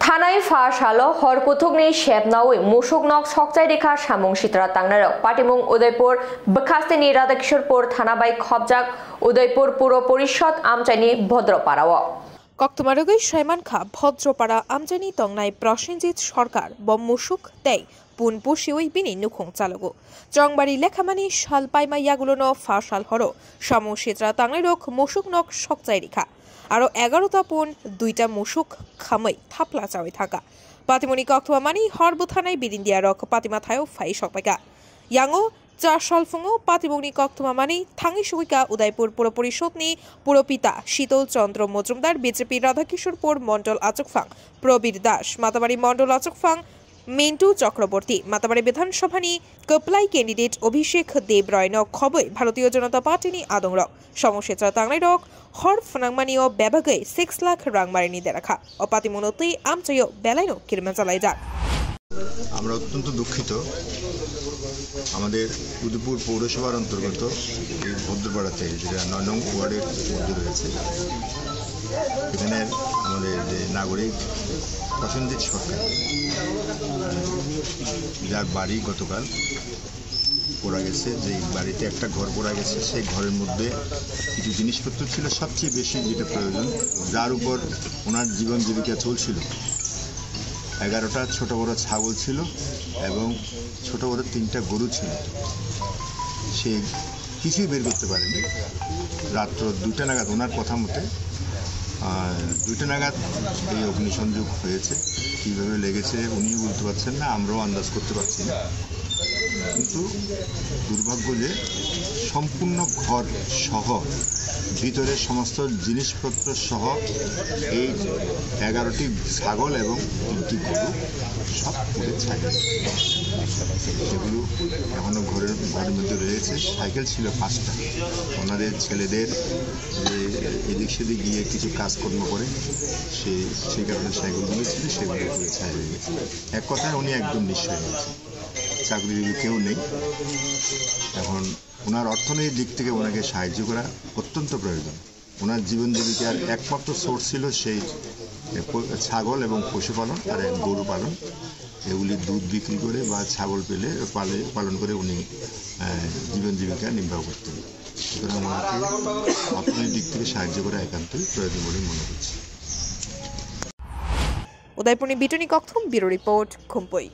थानाय फाशालो हरपुथुकनि शेबनावै मुसुकनक सकचाय रेखा सामुं सित्रा तांनारक पाटिमुं उदयपुर बखास्तेनि राधाकिशोरपुर थानाबाई खबजाक उदयपुर पुर परिषद आमचाइनि भद्रपाड़ाव कक्तमारुगै सैमानखा भद्रपाड़ा आमचाइनि तंनाय प्रसेनजित सरकार बम मुसुक तेई पुनपुसिवै बिनि नुखुं चालगु चंबारी लेखामानि सालपाइमा यागुलोनो फाशाल हरो सामुं सित्रा तांनारक मुसुकनक सकचाय रेखा आरो 11टा पुन 2टा मुसुक खामै thapla चावै थाका पातिमनि कक्तमानि हरबु थानाय बिरिन्दियारक पातिमा थायो फाइ सकपाइका यांगो चारसालफुङो पातिमनि कक्तमानि थाङि सुइका उदयपुर पुर परिषदनि पुरपिता शीतल चंद्र मजुमदार बीजेपी राधाकिशोरपुर मंडल आचकफां प्रबीर दास माताबाड़ी मंडल आचकफां मिंटू चक्रवर्ती माताबाड़ी विधानसभानि कपलाई कैंडिडेट अभिषेक देव रयन खबै भारतीय जनता पार्टीनि आदंरक समस्या तांनायरक हर फनांगमानियो बेबागै 6 लाख रांमारिनि देराखा अपातिमनोतै आमचायो बेलाइनो किरमा चालाय जा আমরা অত্যন্ত দুঃখিত আমাদের উদয়পুর পৌরসভার অন্তর্গত এই ভদ্রপাড়াতে যেটা 9 নং ওয়ার্ডের মধ্যে রয়েছে এখানে আমাদের যে নাগরিক প্রসেনজিৎ সরকার যার বাড়ি গতকাল পোড়া গেছে যে বাড়িতে একটা ঘর পোড়া গেছে সেই ঘরের মধ্যে কিছু জিনিসপত্র ছিল সবচেয়ে বেশি যেটা প্রয়োজন যার উপর ওনার জীবন জীবিকা চলছিল 11টা ছোট বড় ছাগল ছিল এবং ছোট বড় 3টা গরু ছিল সে কিছুই বের করতে পারেনি রাত্র 2টা নাগাদ ওনার কথা মতে 2টা নাগাদ এই অগ্নিসংযোগ হয়েছে কিভাবে লেগেছে উনিও বলতে পারছেন না আমরাও আন্দাজ করতে পারছি না কিন্তু দুর্ভাগ্য যে সম্পূর্ণ ঘর সহ ভিতরে সমস্ত জিনিসপত্র সহ এই 11টি ছাগল এবং 3টি গরু সব পুড়ে ছাই সেগুলো এখনো ঘরের মধ্যে রয়েছে সাইকেল ছিল 5টা ওনাদের ছেলেদের যে এদিক সেদিক গিয়ে কিছু কাজকর্ম করে সেই কারণে সাইকেলগুলো ছিল সেগুলো পুড়ে ছাই হয়ে গেছে এক কথায় উনি একদম নিঃস্ব হয়ে গেছে চাকরিজীবী কেউ নেই এখন ওনার অর্থনৈতিক দিক থেকে ওনাকে সাহায্য করা অত্যন্ত প্রয়োজন ওনার জীবন জীবিকার একমাত্র সোর্স ছিল সেই ছাগল এবং পশুপালন আর গরু পালন এগুলি দুধ বিক্রি করে বা ছাগল পেলে পালন করে উনি জীবন জীবিকা নির্বাহ করতেন সুতরাং ওনাকে অর্থনৈতিক দিক থেকে সাহায্য করা একান্তই প্রয়োজন বলে মনে করছি উদয়পুর বিটনি কক্তম ব্যুরো রিপোর্ট খুম্পুই।